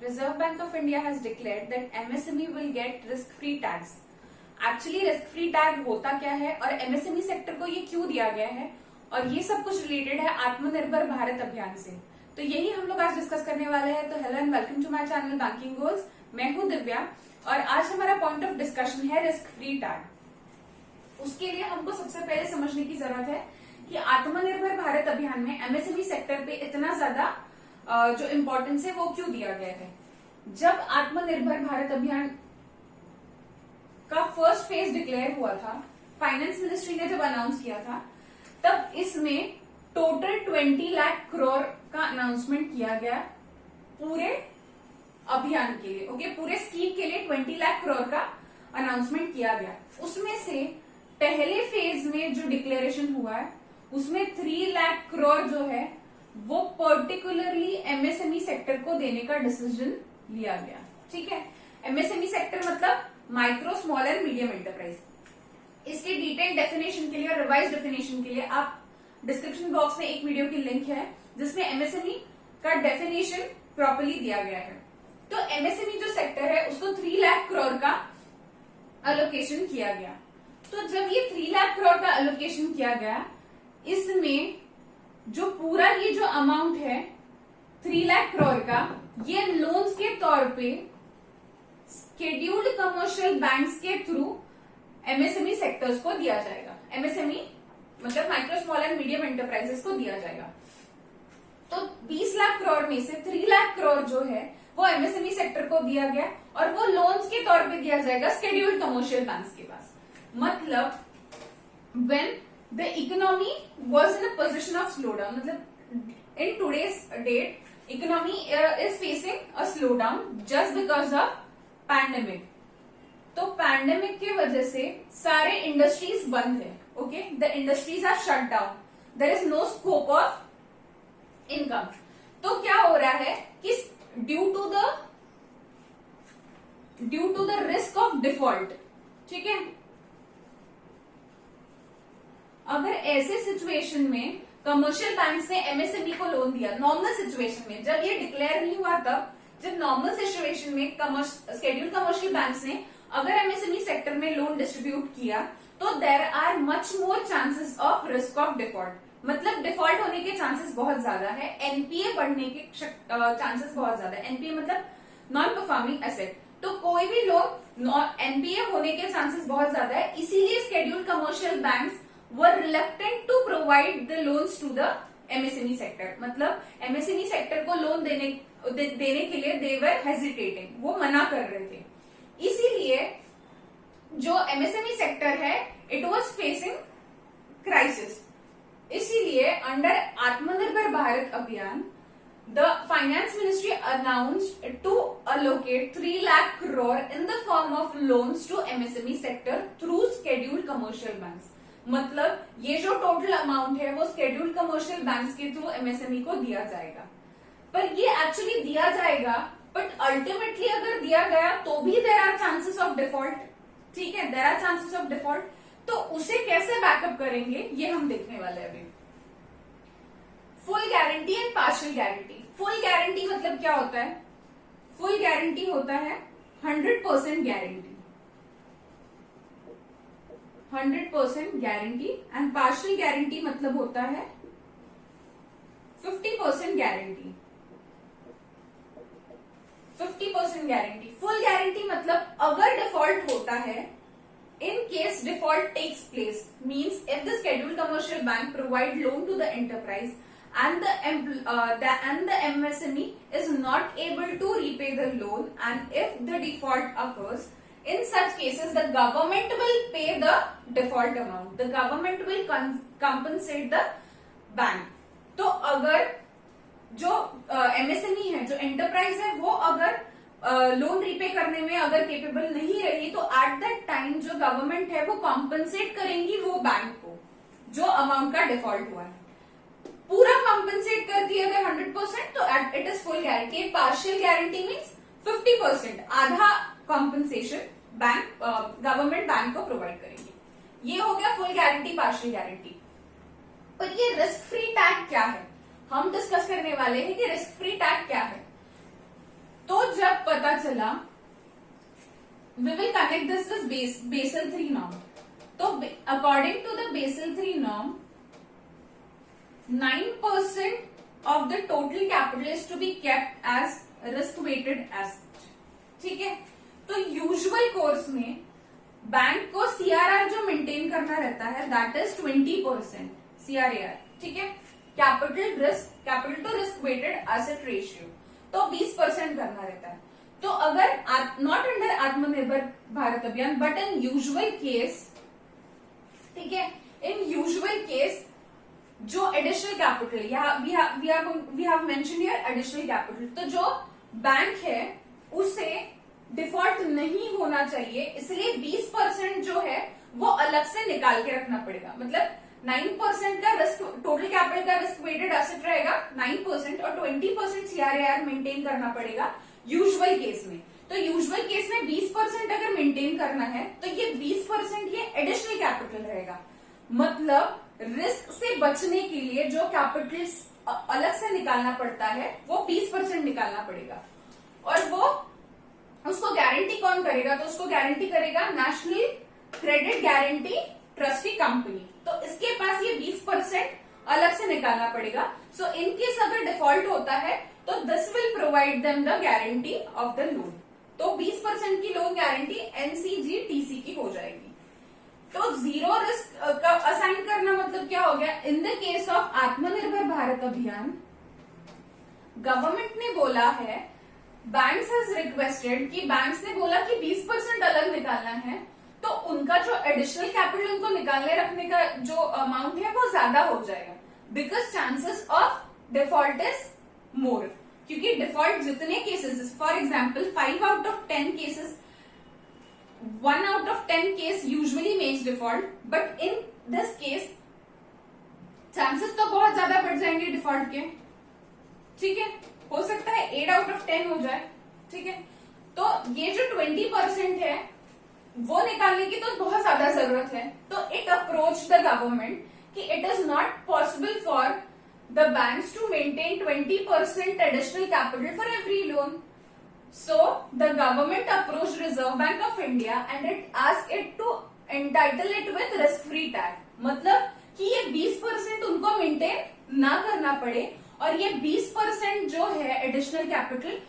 Reserve Bank of India has declared that MSME will get risk-free tags. Actually risk free tag होता क्या है और MSME sector को ये क्यों दिया गया है, और ये सब कुछ रिलेटेड है आत्मनिर्भर भारत अभियान से। तो यही हम लोग आज डिस्कस करने वाले हैं। तो hello and welcome to my channel banking goals. मैं हूं दिव्या और आज हमारा पॉइंट ऑफ डिस्कशन है रिस्क फ्री टैग। उसके लिए हमको सबसे पहले समझने की जरूरत है कि आत्मनिर्भर भारत अभियान में एमएसएमई सेक्टर पे इतना ज्यादा जो इम्पोर्टेंस है वो क्यों दिया गया है। जब आत्मनिर्भर भारत अभियान का फर्स्ट फेज डिक्लेयर हुआ था, फाइनेंस मिनिस्ट्री ने जब अनाउंस किया था, तब इसमें टोटल 20 लाख करोड़ का अनाउंसमेंट किया गया पूरे अभियान के लिए। ओके, पूरे स्कीम के लिए 20 लाख करोड़ का अनाउंसमेंट किया गया। उसमें से पहले फेज में जो डिक्लेरेशन हुआ है उसमें 3 लाख करोड़ जो है वो पर्टिकुलरली एमएसएमई सेक्टर को देने का डिसीजन लिया गया। ठीक है, एमएसएमई सेक्टर मतलब micro small and medium enterprise. इसके डिटेल डेफिनेशन के लिए और रिवाइज डेफिनेशन के लिए आप डिस्क्रिप्शन बॉक्स में एक वीडियो की लिंक है जिसमें एमएसएमई का डेफिनेशन प्रॉपर्ली दिया गया है। तो एमएसएमई जो सेक्टर है उसको 3 लाख करोड़ का अलोकेशन किया गया। तो जब ये 3 लाख करोड़ का अलोकेशन किया गया, इसमें जो पूरा ये जो अमाउंट है 3 लाख करोड़ का, ये लोन्स के तौर पे शेड्यूल्ड कमर्शियल बैंक्स के थ्रू एमएसएमई सेक्टर्स को दिया जाएगा। एमएसएमई मतलब micro small and medium enterprises को दिया जाएगा। तो 20 लाख करोड़ में से 3 लाख करोड़ जो है वो एमएसएमई सेक्टर को दिया गया और वो लोन्स के तौर पे दिया जाएगा शेड्यूल्ड कमर्शियल बैंक्स के पास। मतलब when the economy was in a position of slow down, मतलब in today's date economy is facing a slow down just because of pandemic. तो पैंडेमिक की वजह से सारे इंडस्ट्रीज बंद है। Okay, the industries are shut down, there is no scope of income. तो क्या हो रहा है कि due to the risk of default, ठीक है, अगर ऐसे सिचुएशन में कमर्शियल बैंक ने एमएसएमई को लोन दिया, नॉर्मल सिचुएशन में, जब ये डिक्लेयर नहीं हुआ तब, जब नॉर्मल सिचुएशन में शेड्यूल्ड कमर्शियल बैंक्स ने अगर एमएसएमई सेक्टर में लोन डिस्ट्रीब्यूट किया तो there are much more chances of risk of default. मतलब डिफॉल्ट होने के चांसेस बहुत ज्यादा है, एनपीए बढ़ने के चांसेस बहुत ज्यादा है। एनपीए मतलब नॉन परफॉर्मिंग एसेट। तो कोई भी लोन एनपीए होने के चांसेस बहुत ज्यादा है, इसीलिए scheduled commercial banks were reluctant to provide the loans to the MSME sector। मतलब MSME सेक्टर को लोन देने के लिए they were hesitating, वो मना कर रहे थे। इसीलिए जो MSME सेक्टर है it was facing crisis। इसीलिए अंडर आत्मनिर्भर भारत अभियान the finance ministry announced to allocate 3 lakh crore in the form of loans to MSME sector through scheduled commercial banks। मतलब ये जो टोटल अमाउंट है वो शेड्यूल्ड कमर्शियल बैंक्स के थ्रू एमएसएमई को दिया जाएगा। पर ये एक्चुअली दिया जाएगा, बट अल्टीमेटली अगर दिया गया तो भी there are chances of default. ठीक है, there are chances of default. तो उसे कैसे बैकअप करेंगे ये हम देखने वाले हैं अभी। Full guarantee and partial guarantee. Full guarantee मतलब क्या होता है? फुल गारंटी होता है 100% guarantee, 100% guarantee, and partial guarantee मतलब होता है 50% गारंटी। 50% गारंटी। फुल गारंटी मतलब अगर डिफॉल्ट होता है, in case default takes place, means if the scheduled commercial bank provide loan to the enterprise and the MSME is not able to repay the loan, and if the default occurs, in such cases the government will pay the default amount, the government will compensate the bank। तो अगर जो MSME है, जो enterprise है, वो अगर loan repay करने में अगर केपेबल नहीं रही तो एट दैट टाइम जो गवर्नमेंट है वो कॉम्पनसेट करेंगी वो बैंक को जो अमाउंट का डिफॉल्ट हुआ है। पूरा कॉम्पनसेट कर दिया अगर 100% तो it is full guarantee. Partial guarantee means 50%, आधा कॉम्पनसेशन बैंक गवर्नमेंट बैंक को प्रोवाइड करेंगे। ये हो गया फुल गारंटी, पार्शियल गारंटी। पर ये रिस्क फ्री टैग क्या है, हम डिस्कस करने वाले हैं कि रिस्क फ्री टैग क्या है। तो जब पता चला, we will connect this with Basel 3 norm. तो according to the Basel 3 norm 9% of the total capital is to be kept as risk weighted asset. ठीक है, तो यूजुअल कोर्स में बैंक को सीआरआर जो मेंटेन करना रहता है दैट इज 20% सीआरआर। ठीक है, capital to risk weighted asset ratio तो 20% करना रहता है। तो अगर नॉट अंडर आत्मनिर्भर भारत अभियान बट इन यूजुअल केस, ठीक है, इन यूजुअल केस जो additional capital V have mention here additional capital, तो जो बैंक है उसे डिफॉल्ट नहीं होना चाहिए, इसलिए 20% जो है वो अलग से निकाल के रखना पड़ेगा। मतलब 9% का रिस्क, टोटल कैपिटल का रिस्क वेटेड एसेट रहेगा 9% और 20% सीआरआर मेंटेन करना पड़ेगा यूजुअल केस में। तो यूजुअल केस में 20% अगर मेंटेन करना है तो ये 20% ये एडिशनल कैपिटल रहेगा। मतलब रिस्क से बचने के लिए जो कैपिटल अलग से निकालना पड़ता है वो 20% निकालना पड़ेगा। और वो उसको गारंटी कौन करेगा? तो उसको गारंटी करेगा national credit guarantee trustee company. तो इसके पास ये 20% अलग से निकालना पड़ेगा। सो इन केस अगर डिफॉल्ट होता है तो this will provide them the guarantee of the loan. तो 20% की लोन गारंटी एनसीजीटीसी की हो जाएगी। तो जीरो रिस्क का असाइन करना मतलब क्या हो गया? इन द केस ऑफ आत्मनिर्भर भारत अभियान गवर्नमेंट ने बोला है, बैंक्स हैज रिक्वेस्टेड कि बैंक्स ने बोला कि 20% अलग निकालना है, तो उनका जो एडिशनल कैपिटल उनको निकालने रखने का जो अमाउंट है वो ज्यादा हो जाएगा, because chances of default is more. क्योंकि डिफॉल्ट जितने cases, for example 5 out of 10 cases, 1 out of 10 case usually makes default, but in this case chances तो बहुत ज्यादा बढ़ जाएंगे डिफॉल्ट के। ठीक है, हो सकता है 8 आउट ऑफ 10 हो जाए। ठीक है, तो ये जो 20% है वो निकालने की तो बहुत ज्यादा जरूरत है। तो इट अप्रोच द गवर्नमेंट कि it is not possible for the banks to maintain 20% additional capital for every loan. So the government approach Reserve Bank of India and it ask it to entitle it with risk free tag. मतलब कि ये 20% उनको maintain ना करना पड़े और ये 20% जो है एडिशनल कैपिटल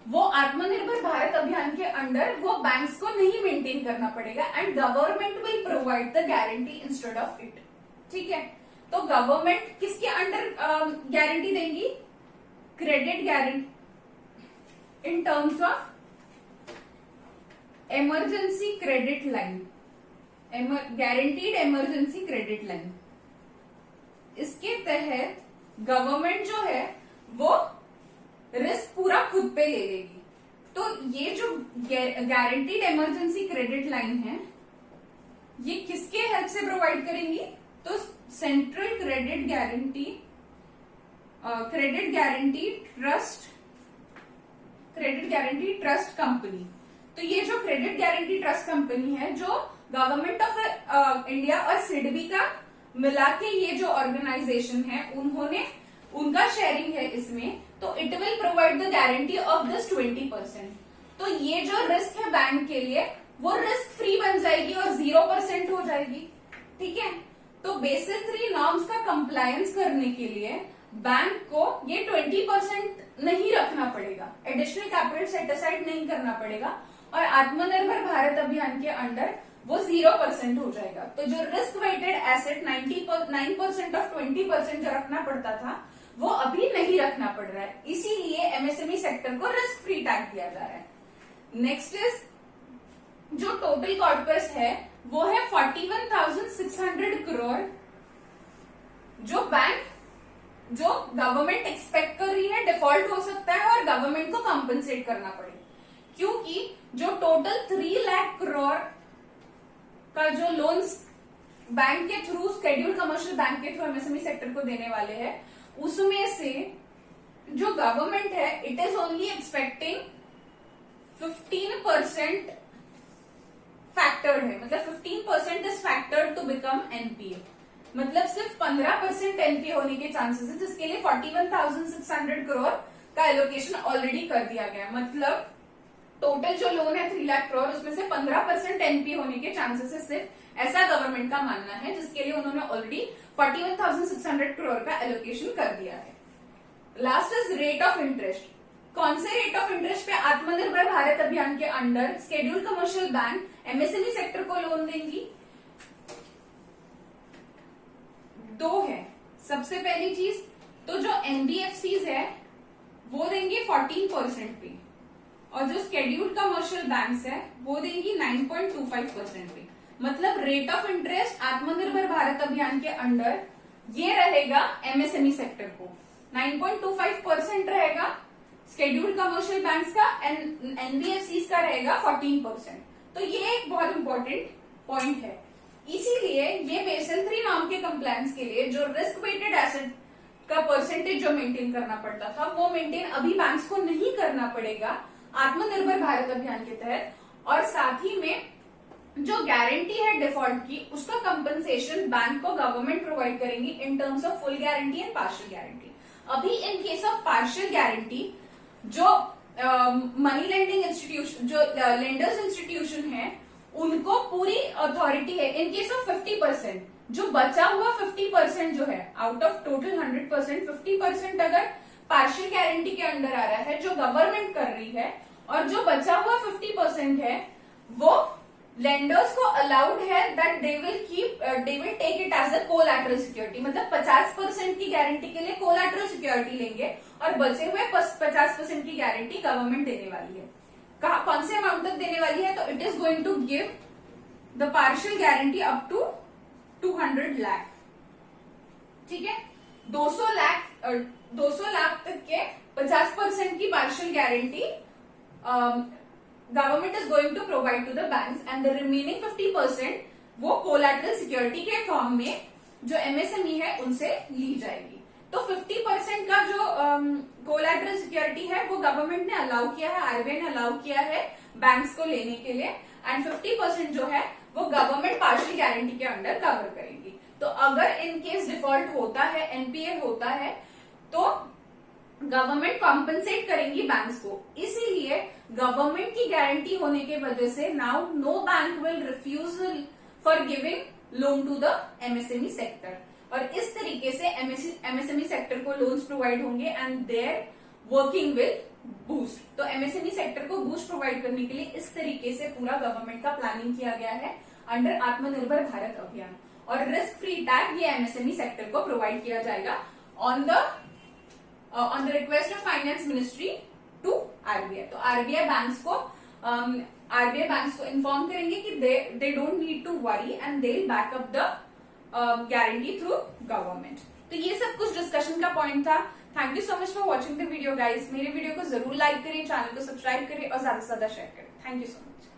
वो आत्मनिर्भर भारत अभियान के अंडर वो बैंक्स को नहीं मेंटेन करना पड़ेगा and government will provide the guarantee instead of it. ठीक है, तो गवर्नमेंट किसके अंडर गारंटी देंगी? Credit guarantee in terms of emergency credit line, guaranteed emergency credit line. इसके तहत गवर्नमेंट जो है वो रिस्क पूरा खुद पे ले लेगी। तो ये जो गारंटीड इमरजेंसी क्रेडिट लाइन है ये किसके हेल्प से प्रोवाइड करेंगी? तो central credit guarantee trust company. तो ये जो क्रेडिट गारंटी ट्रस्ट कंपनी है जो गवर्नमेंट ऑफ इंडिया और सिडबी का मिला के ये जो ऑर्गेनाइजेशन है उनका शेयरिंग है इसमें, तो it will provide the guarantee of this 20%। तो ये जो रिस्क है बैंक के लिए वो रिस्क फ्री बन जाएगी और 0% हो जाएगी। ठीक है, तो बेसिल 3 नॉर्म्स का कंप्लायंस करने के लिए बैंक को ये 20% नहीं रखना पड़ेगा, एडिशनल कैपिटल सेट असाइड नहीं करना पड़ेगा और आत्मनिर्भर भारत अभियान के अंडर वो 0% हो जाएगा। तो जो रिस्क वेटेड एसेट 9% ऑफ 20% जो रखना पड़ता था वो अभी नहीं रखना पड़ रहा है, इसीलिए एमएसएमई सेक्टर को रिस्क फ्री टैग दिया जा रहा है। नेक्स्ट इज जो टोटल कॉर्पस है वो है 41,600 करोड़, जो गवर्नमेंट एक्सपेक्ट कर रही है डिफॉल्ट हो सकता है और गवर्नमेंट को कंपनसेट करना पड़े, क्योंकि जो टोटल 3 लाख करोड़ का जो लोन्स बैंक के थ्रू, स्केड्यूल्ड कमर्शियल बैंक के थ्रू एमएसएमई सेक्टर को देने वाले हैं, उसमें से जो गवर्नमेंट है it is only expecting 15% factored है, मतलब 15% is factored to become NPA. मतलब सिर्फ 15% एनपीए होने के चांसेस है, जिसके लिए 41,600 करोड़ का एलोकेशन ऑलरेडी कर दिया गया। मतलब टोटल जो लोन है 3 लाख करोड़, उसमें से 15% एनपी होने के चांसेस है सिर्फ, ऐसा गवर्नमेंट का मानना है, जिसके लिए उन्होंने ऑलरेडी 41,600 करोड़ का एलोकेशन कर दिया है। Last is rate of interest. कौन से रेट ऑफ इंटरेस्ट पे आत्मनिर्भर भारत अभियान के under scheduled commercial bank MSME sector को लोन देंगी? दो है। सबसे पहली चीज तो जो एनबीएफसीज है वो देंगे 14% पे, और जो शेड्यूल्ड कमर्शियल बैंक्स है वो देंगी 9.25% पे। मतलब रेट ऑफ इंटरेस्ट आत्मनिर्भर भारत अभियान के अंडर ये रहेगा एमएसएमई सेक्टर को 9.25% रहेगा, शेड्यूल्ड कमर्शियल बैंक्स का, एनबीएफसीज का रहेगा 14%। तो ये एक बहुत इंपॉर्टेंट पॉइंट है। इसीलिए ये बेसल 3 नॉर्म के कंप्लायंस के लिए जो रिस्क वेटेड एसेट का परसेंटेज जो मेंटेन करना पड़ता था वो मेंटेन अभी बैंक्स को नहीं करना पड़ेगा आत्मनिर्भर भारत अभियान के तहत। और साथ ही में जो गारंटी है डिफॉल्ट की, उसका कंपनसेशन बैंक को गवर्नमेंट प्रोवाइड करेंगी in terms of full guarantee and partial guarantee. अभी in case of partial guarantee जो मनी लेंडिंग इंस्टीट्यूशन, जो लेंडर्स इंस्टीट्यूशन है, उनको पूरी अथॉरिटी है। इन केस ऑफ 50%, जो बचा हुआ 50% जो है आउट ऑफ टोटल 100%, 50% अगर पार्शियल गारंटी के अंडर आ रहा है जो गवर्नमेंट कर रही है, और जो बचा हुआ 50% है वो लेंडर्स को अलाउड है that they will take it as a collateral security. मतलब 50% की गारंटी के लिए कोलैटरल सिक्योरिटी लेंगे और बचे हुए 50% की गारंटी गवर्नमेंट देने वाली है। कौन से अमाउंट तक देने वाली है? तो it is going to give the partial guarantee up to 200 lakh. ठीक है, 200 लाख तक के 50% की partial guarantee government is going to provide to the banks, and the remaining 50% वो कोलैटरल सिक्योरिटी के फॉर्म में जो एमएसएमई है उनसे ली जाएगी। तो 50% का जो कोलैटरल सिक्योरिटी है वो गवर्नमेंट ने अलाउ किया है, आरबीआई ने अलाउ किया है बैंक्स को लेने के लिए, एंड 50% जो है वो गवर्नमेंट पार्शियल गारंटी के अंडर कवर करेगी। तो अगर इन केस डिफॉल्ट होता है, एनपीए होता है, तो गवर्नमेंट कॉम्पनसेट करेंगी बैंक्स को। इसीलिए गवर्नमेंट की गारंटी होने की वजह से now no bank will refuse for giving loan to the MSME sector, और इस तरीके से एमएसएमई सेक्टर को लोन्स प्रोवाइड होंगे and their working will boost. तो एमएसएमई सेक्टर को बूस्ट प्रोवाइड करने के लिए इस तरीके से पूरा गवर्नमेंट का प्लानिंग किया गया है अंडर आत्मनिर्भर भारत अभियान। और रिस्क फ्री टैग ये एमएसएमई सेक्टर को प्रोवाइड किया जाएगा on the request of finance ministry to RBI. तो आरबीआई बैंक्स को इन्फॉर्म करेंगे कि they don't need to worry and they will back up the guarantee through government. तो ये सब कुछ डिस्कशन का पॉइंट था। Thank you so much for watching the video guys. मेरे वीडियो को जरूर लाइक करें, चैनल को सब्सक्राइब करें और ज्यादा से ज्यादा शेयर करें। Thank you so much.